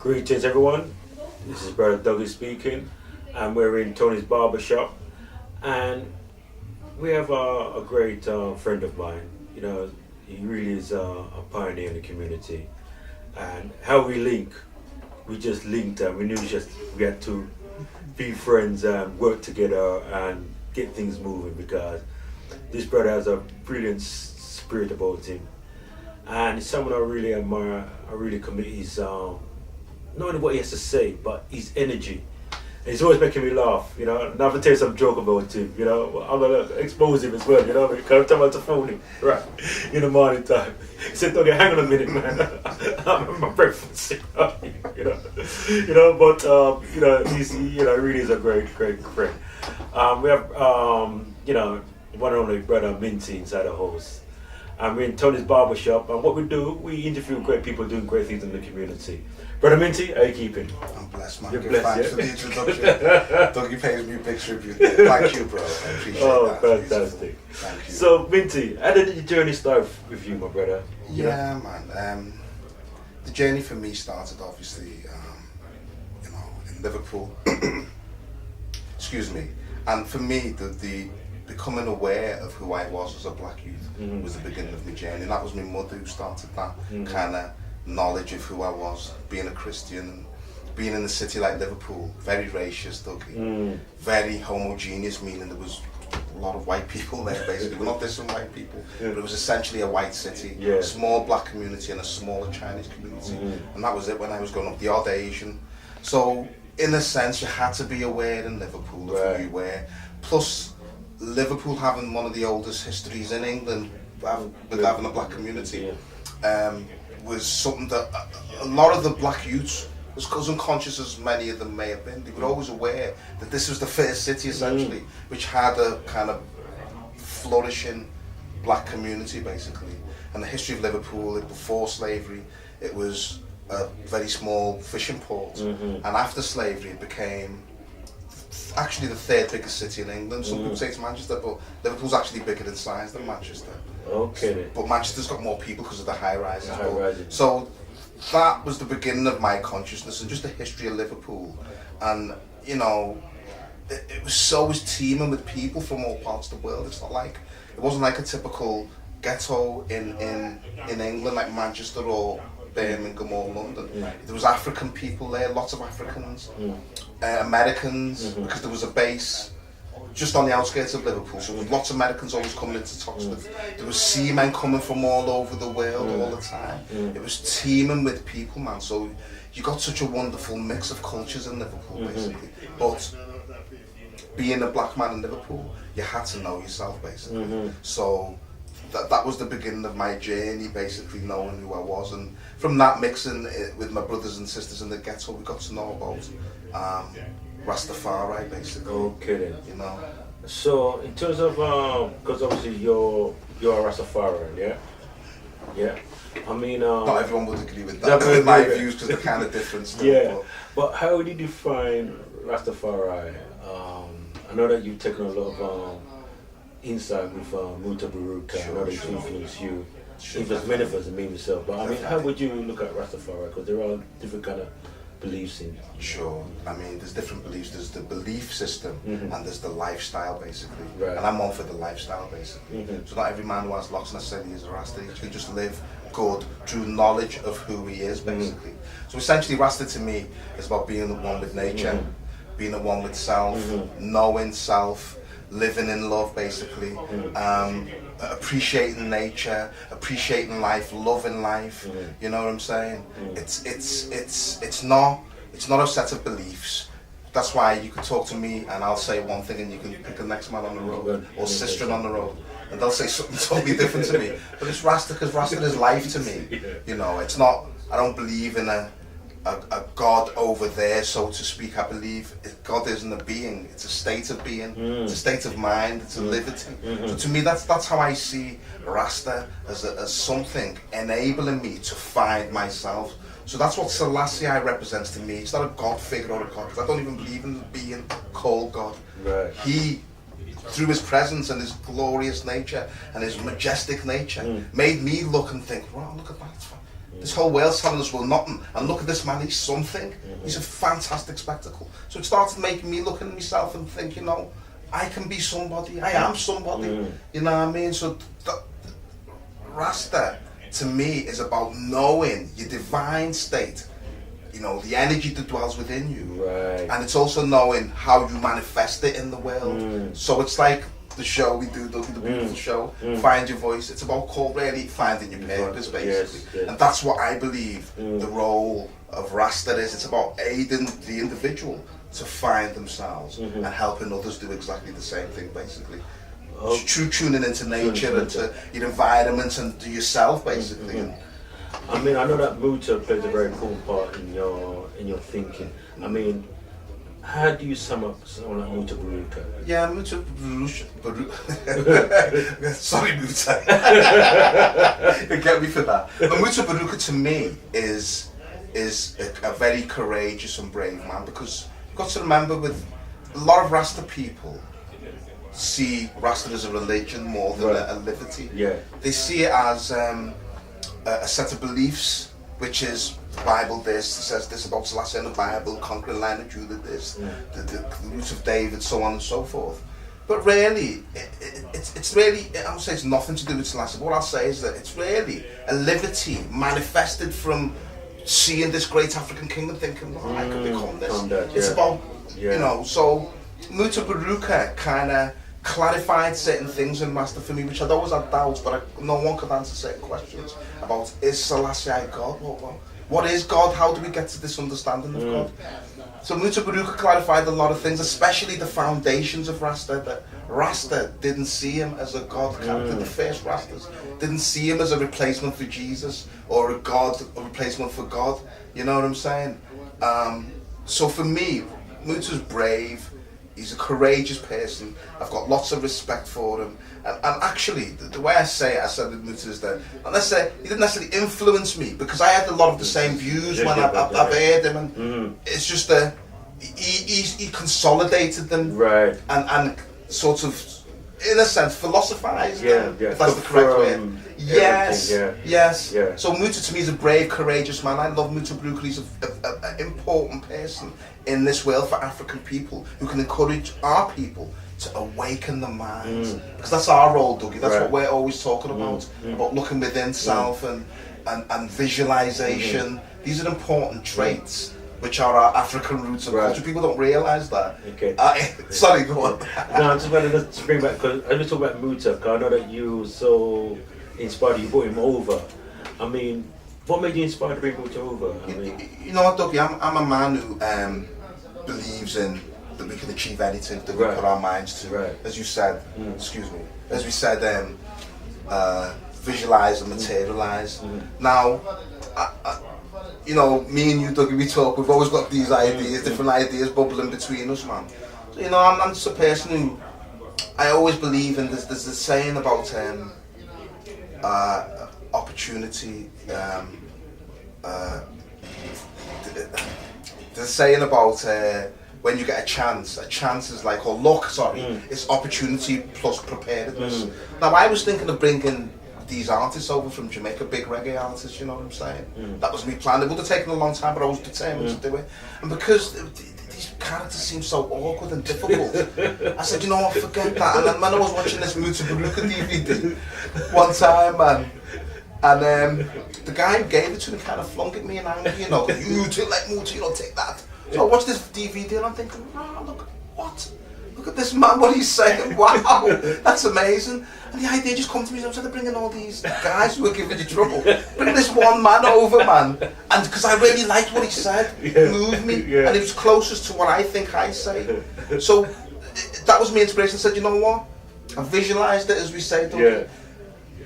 Greetings everyone, this is Brother Dougie speaking and we're in Tony's barbershop and we have a great friend of mine. You know, he really is a pioneer in the community, and how we link, we just linked and we knew we had to be friends and work together and get things moving because this brother has a brilliant spirit about him and it's someone I really admire. I really commit his not only what he has to say, but his energy. And he's always making me laugh, you know. And I have to tell you some joke about him, you know. I'm gonna expose him as well, you know. Because I'm talking about the phone, right? In the morning time. He said, "Okay, hang on a minute, man. I'm having my breakfast." you know. But you know, really is a great friend. We have you know, one and only brother Minty inside the house. And we're in Tony's barbershop, and what we do, we interview great people doing great things in the community. Brother Minty, how are you keeping? I'm blessed, man. You're Give blessed, thanks yeah? for the introduction. Dougie pays me a big tribute. Thank you, bro. I appreciate that. Oh, fantastic. Thank you. So, Minty, how did your journey start with you, my brother? Yeah, man. The journey for me started, obviously, you know, in Liverpool. Excuse me. And for me, the becoming aware of who I was as a black youth was the beginning of my journey. And that was my mother who started that kind of knowledge of who I was, being a Christian, being in a city like Liverpool, very racist, very homogeneous, meaning there was a lot of white people there basically. We're not dissing white people, but it was essentially a white city, a small black community and a smaller Chinese community. And that was it when I was growing up, the odd Asian. So in a sense you had to be aware in Liverpool of who you were. Plus Liverpool having one of the oldest histories in England with having a black community was something that a lot of the black youths, as unconscious as many of them may have been, they were always aware that this was the first city essentially which had a kind of flourishing black community basically. And the history of Liverpool, before slavery, it was a very small fishing port, and after slavery it became actually the third biggest city in England. Some people say it's Manchester, but Liverpool's actually bigger in size than Manchester. Okay. But Manchester's got more people because of the high rises. So that was the beginning of my consciousness and just the history of Liverpool. And you know, it was teeming with people from all parts of the world. It wasn't like a typical ghetto in England like Manchester or Birmingham or London. There was African people there, lots of Africans, Americans, because there was a base just on the outskirts of Liverpool, so there was lots of Americans always coming into Toxteth. There was seamen coming from all over the world all the time. It was teeming with people, man, so you got such a wonderful mix of cultures in Liverpool basically. But being a black man in Liverpool, you had to know yourself basically. So that was the beginning of my journey, basically knowing who I was, and from that mixing with my brothers and sisters in the ghetto, we got to know about Rastafari, basically. Okay then. You know. So in terms of because obviously you're a Rastafarian, yeah. I mean, not everyone would agree with that. With my views, because they're kind of different. Still, but how did you define Rastafari? I know that you've taken a lot of insight with Muta Baruka. I know that influenced you. Influenced many of us, and me myself. But I mean, how would you look at Rastafari? Because there are different kind of beliefs in. Sure. I mean, there's different beliefs. There's the belief system, and there's the lifestyle, basically. Right. And I'm on for the lifestyle, basically. So not every man who has locks necessarily is a Rasta. He can just live good through knowledge of who he is, basically. So essentially, Rasta to me is about being at one with nature, being at one with self, knowing self, living in love, basically, appreciating nature, appreciating life, loving life. You know what I'm saying? It's not a set of beliefs. That's why you could talk to me and I'll say one thing and you can pick the next man on the road or sister on the road and they'll say something totally different to me. But it's Rasta because Rasta is life to me. You know, it's not. I don't believe in a God over there, so to speak. I believe God isn't a being, it's a state of being, it's a state of mind, it's a liberty. So to me, that's how I see Rasta, as something enabling me to find myself. So that's what Selassie represents to me. It's not a God figure or a God, because I don't even believe in the being called God. Right. He, through his presence and his glorious nature and his majestic nature, made me look and think, wow, look at that. This whole world's telling us we're nothing, and look at this man, he's something. He's a fantastic spectacle. So it started making me look at myself and think, you know, I can be somebody, I am somebody, you know what I mean? So Rasta, to me, is about knowing your divine state, you know, the energy that dwells within you. Right. And it's also knowing how you manifest it in the world. So it's like the show we do, the beautiful show, Find Your Voice. It's about really finding your purpose, basically. Yes. And that's what I believe the role of Rasta is. It's about aiding the individual to find themselves and helping others do exactly the same thing, basically. True tuning into nature and to your environment and to yourself, basically. I mean, I know that Muta plays a very important part in your thinking. I mean, how do you sum up someone like Muta Baruka? Yeah, Muta Baruka. Sorry, Muta. You get me for that. But Muta Baruka, to me, is a very courageous and brave man, because you've got to remember, with a lot of Rasta people see Rasta as a religion more than a liberty. Yeah. They see it as a set of beliefs, which is the Bible this, says this about Selassie in the Bible, conquering line of Judah this, the root of David, so on and so forth. But really, it's really, I would say it's nothing to do with Selassie, but what I'll say is that it's really a liberty manifested from seeing this great African kingdom, thinking, well, I could become this. It's about, you know, so Muta Baruka kind of clarified certain things in Master for me, which I'd always had doubts, but no one could answer certain questions about, is Selassie God? What is God? How do we get to this understanding of God? So Muta Baruka clarified a lot of things, especially the foundations of Rasta, that Rasta didn't see him as a God character. The first Rastas didn't see him as a replacement for Jesus, or a replacement for God. You know what I'm saying? So for me, Muta's brave. He's a courageous person. I've got lots of respect for him. And actually, the way I say it, I said with Muta, is that, unless he didn't necessarily influence me, because I had a lot of the same views when I've heard him, and it's just that he consolidated them, right, and sort of, in a sense, philosophized them, if that's the correct word. Yes. So Muta to me is a brave, courageous man. I love Muta Baruka. He's an important person in this world for African people, who can encourage our people to awaken the minds, because that's our role, Dougie. That's what we're always talking about looking within self and visualization. These are important traits which are our African roots and culture. People don't realise that. Okay. Sorry, go on. No, I just wanted to bring back, because I was talking about Muta, because I know that you were so inspired, you brought him over. I mean, what made you inspired to bring Muta over? You know what, Dougie, I'm a man who believes in that we can achieve anything that we put our minds to. As you said, as we said, visualize and materialize. Now, you know, me and you, Dougie, we talk, we've always got these ideas, different ideas bubbling between us, man. So, you know, I'm just a person who, I always believe in, there's this saying about opportunity, there's a saying about when you get a chance is like, or luck, it's opportunity plus preparedness. Now, I was thinking of bringing these artists over from Jamaica, big reggae artists, you know what I'm saying? That was me planning. It would have taken a long time, but I was determined to do it. And because these characters seem so awkward and difficult, I said, you know what, forget that. And then when I was watching this Muta Baruka DVD one time, man, and the guy who gave it to me kind of flung at me and angry, you know, you let Muta, you know, take that. So I watched this DVD and I'm thinking, wow, look at this man, what he's saying, wow, that's amazing. And the idea just come to me, I started bringing all these guys who were giving you trouble, bring this one man over, man, and because I really liked what he said, it moved me, and it was closest to what I think I say. So that was my inspiration. I said, you know what, I visualised it, as we say,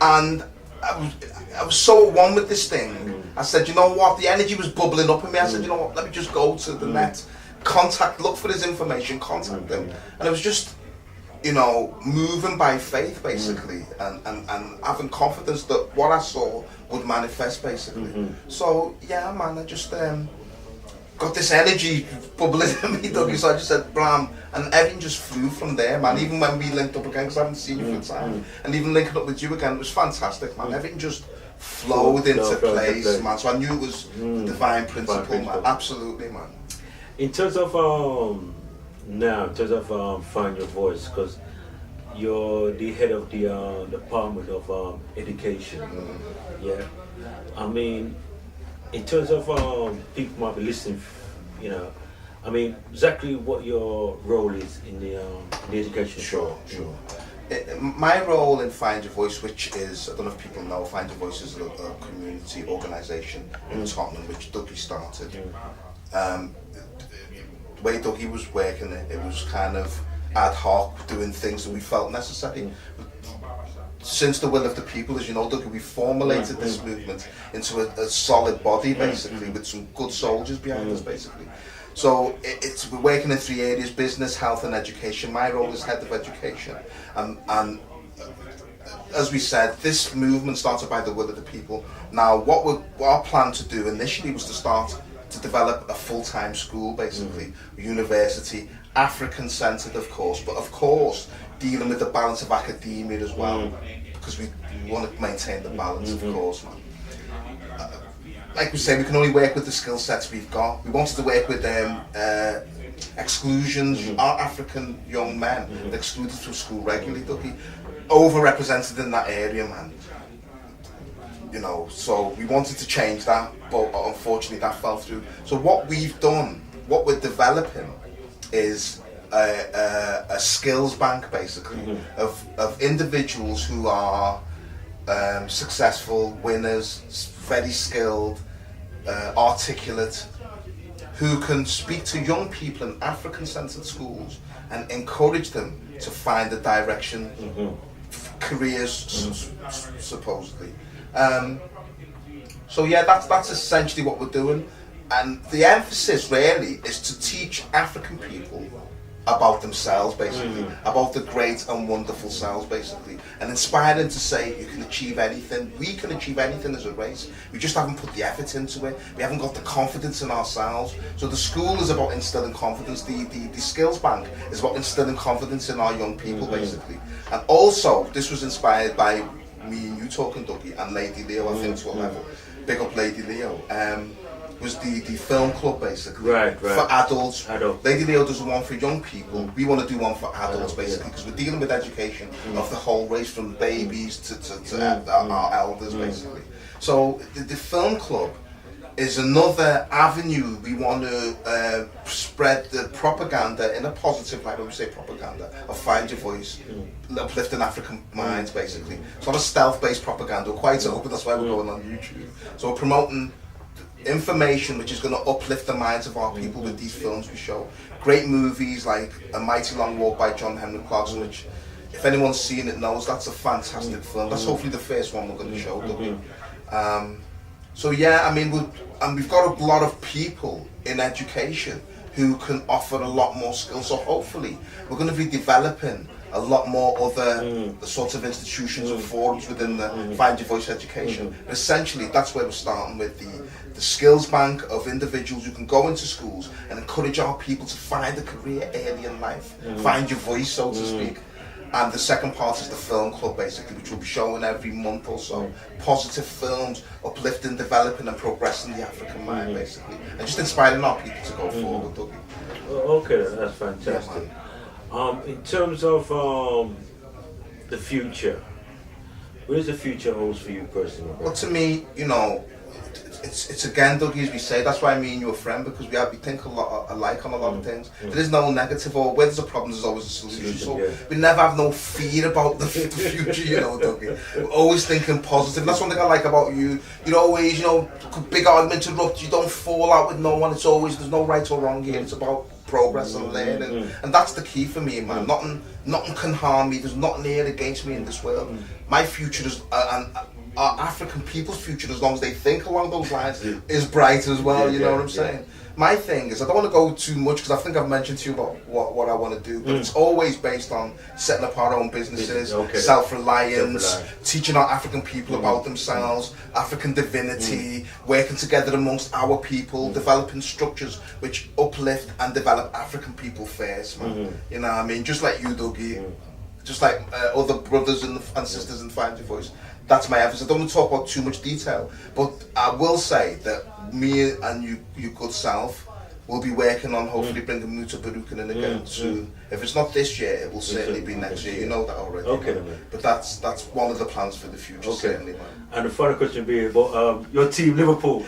and I was so at one with this thing. I said, you know what, the energy was bubbling up in me. I said, you know what, let me just go to the net, look for his information, contact him. And it was just, you know, moving by faith, basically, and having confidence that what I saw would manifest, basically. So, yeah, man, I just, got this energy bubbling in me, Dougie, so I just said, blam, and everything just flew from there, man. Even when we linked up again, because I haven't seen you for a time, and even linking up with you again, it was fantastic, man. Everything just flowed into place, man. So I knew it was the divine principle, man. Absolutely, man. In terms of now, in terms of find your voice, because you're the head of the department of education. Yeah, I mean, in terms of people might be listening, you know, I mean, exactly what your role is in the education. Sure. My role in Find Your Voice, which is, I don't know if people know, Find Your Voice is a community organisation in Tottenham, which Dougie started. The way Dougie was working, it was kind of ad hoc, doing things that we felt necessary. Since the will of the people, as you know, Dougie, we formulated this movement into a solid body, basically, with some good soldiers behind us, basically. So we're working in 3 areas: business, health and education. My role is head of education. And as we said, this movement started by the will of the people. Now, what our plan to do initially was to start to develop a full-time school, basically, university, African-centred, of course, but of course, dealing with the balance of academia as well, because we want to maintain the balance, of course, man. Like we say, we can only work with the skill sets we've got. We wanted to work with exclusions. Our African young men excluded from school regularly, Dougie, overrepresented in that area, man. You know, so we wanted to change that, but unfortunately that fell through. So what we've done, what we're developing, is a skills bank, basically, of individuals who are successful, winners, very skilled, articulate, who can speak to young people in African-centred schools and encourage them to find a direction, careers, supposedly. So yeah, that's essentially what we're doing, and the emphasis really is to teach African people about themselves, basically, about the great and wonderful selves, basically, and inspire them to say you can achieve anything. We can achieve anything as a race. We just haven't put the effort into it. We haven't got the confidence in ourselves. So the school is about instilling confidence. The skills bank is about instilling confidence in our young people, basically. And also, this was inspired by me and you talking, Dougie, and Lady Leo, I think, to a level. Big up Lady Leo. Was the film club, basically, for adults. Lady Leo does one for young people. We want to do one for adults, basically, because we're dealing with education of the whole race, from babies to our elders, basically. So the film club is another avenue. We want to spread the propaganda in a positive light. When we say propaganda, of Find Your Voice, uplifting African minds, basically. It's not a stealth-based propaganda. We're quite open. That's why we're going on YouTube. So we're promoting information which is going to uplift the minds of our people with these films we show. Great movies like A Mighty Long Walk by John Henry Clarkson, which, if anyone's seen it, knows that's a fantastic film. That's hopefully the first one we're going to show. So yeah, I mean, we've got a lot of people in education who can offer a lot more skills. So hopefully we're going to be developing a lot more other sorts of institutions and forums within the Find Your Voice education. Essentially, that's where we're starting with the skills bank of individuals who can go into schools and encourage our people to find a career early in life, find your voice, so to speak. And the second part is the film club, basically, which will be showing every month or so. Positive films, uplifting, developing and progressing the African mind, basically. And just inspiring our people to go forward, Dougie. Okay, that's fantastic. In terms of the future, what does the future holds for you personally? Well, to me, you know, it's again, Dougie, as we say, that's why me and you are friends, because we think a lot alike on a lot of things. There is no negative, or where there's a problem, there's always a solution. So we never have no fear about the future, you know, Dougie. We're always thinking positive. And that's one thing I like about you. You're always, you know, big argument erupt, you don't fall out with no one. It's always, there's no right or wrong here. It's about progress and learning, and that's the key for me, man. Nothing can harm me. There's nothing here against me in this world. My future is, and our African people's future, as long as they think along those lines, is bright as well. You know what I'm saying? my thing is I don't want to go too much because I think I've mentioned to you about what I want to do, but it's always based on setting up our own businesses, self-reliance, teaching our African people about themselves, African divinity, working together amongst our people, developing structures which uplift and develop African people first, man. You know what I mean? Just like you, Dougie, just like other brothers and sisters in Find Your Voice. That's my emphasis. I don't want to talk about too much detail, but I will say that me and you good self will be working on hopefully bringing Muta Barukan in again soon. If it's not this year, it will certainly be next year. You know that already. Okay, man. Man. But that's one of the plans for the future, certainly, man. And the final question be about your team, Liverpool.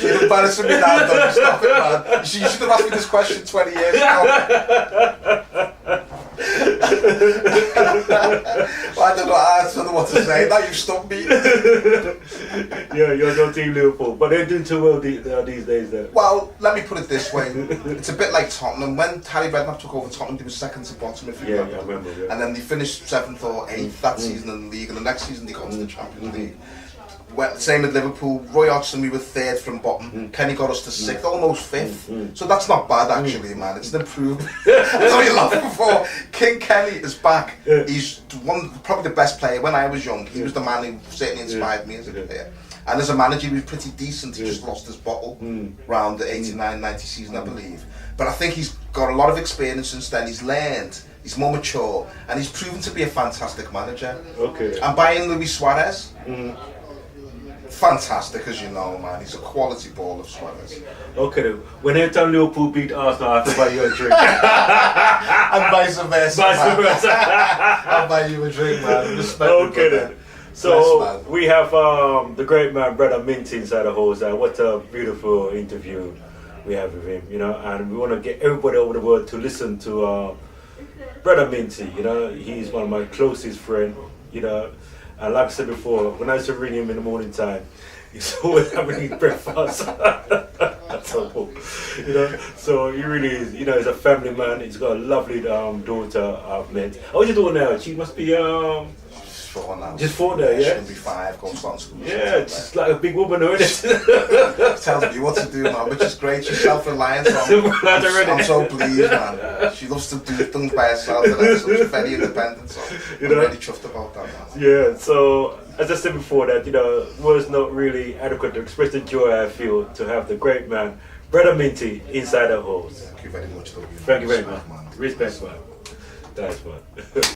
You're embarrassing me now, don't stop it, man. You should have asked me this question 20 years ago. Well, I don't know what to say. Now you've stumped me. Yeah, you're your team, Liverpool. But they're doing too well these days, though. Well, let me put it this way. It's a bit like Tottenham. When Harry Redknapp took over Tottenham, they were second to bottom, if you remember. I remember, yeah. And then they finished 7th or 8th that season in the league, and the next season they got to the Champions League. Well, same with Liverpool. Roy Hodgson, we were 3rd from bottom. Kenny got us to 6th, almost 5th. So that's not bad, actually, man. It's an improvement. That's what you laughed before. King Kenny is back. He's probably the best player. When I was young, he was the man who certainly inspired me as a player. And as a manager, he was pretty decent. He just lost his bottle round the 89-90 season, I believe. But I think he's got a lot of experience since then. He's learned. He's more mature. And he's proven to be a fantastic manager. Okay. And buying Luis Suarez... fantastic, as you know, man. He's a quality ball of Suarez. Okay, then. When every time Liverpool beat Arsenal, I have to buy you a drink. And vice versa. Vice versa. I'll buy you a drink, man. Respect Okay, me, then. So we have the great man, brother Minty, inside the house. What a beautiful interview we have with him, you know. And we want to get everybody over the world to listen to brother Minty. You know, he's one of my closest friends. You know. And like I said before, when I used to ring him in the morning time, he's always having his breakfast. So, you know, so he really is, you know, he's a family man. He's got a lovely daughter I've met. How old is your daughter now? She must be 4 now. Just 4 now, yeah? She's going to be 5, going to start school. Yeah, just like a big woman, isn't it? Tells me what to do, man, which is great. She's self-reliant, so I'm so pleased, man. She loves to do things by herself, and she's very independent, so I'm really chuffed about that, man. Yeah, so as I said before, that, you know, words not really adequate to express the joy I feel to have the great man, brother Minty, inside the house. Thank you very much, though. Thank you very much. Respect, man. That's man.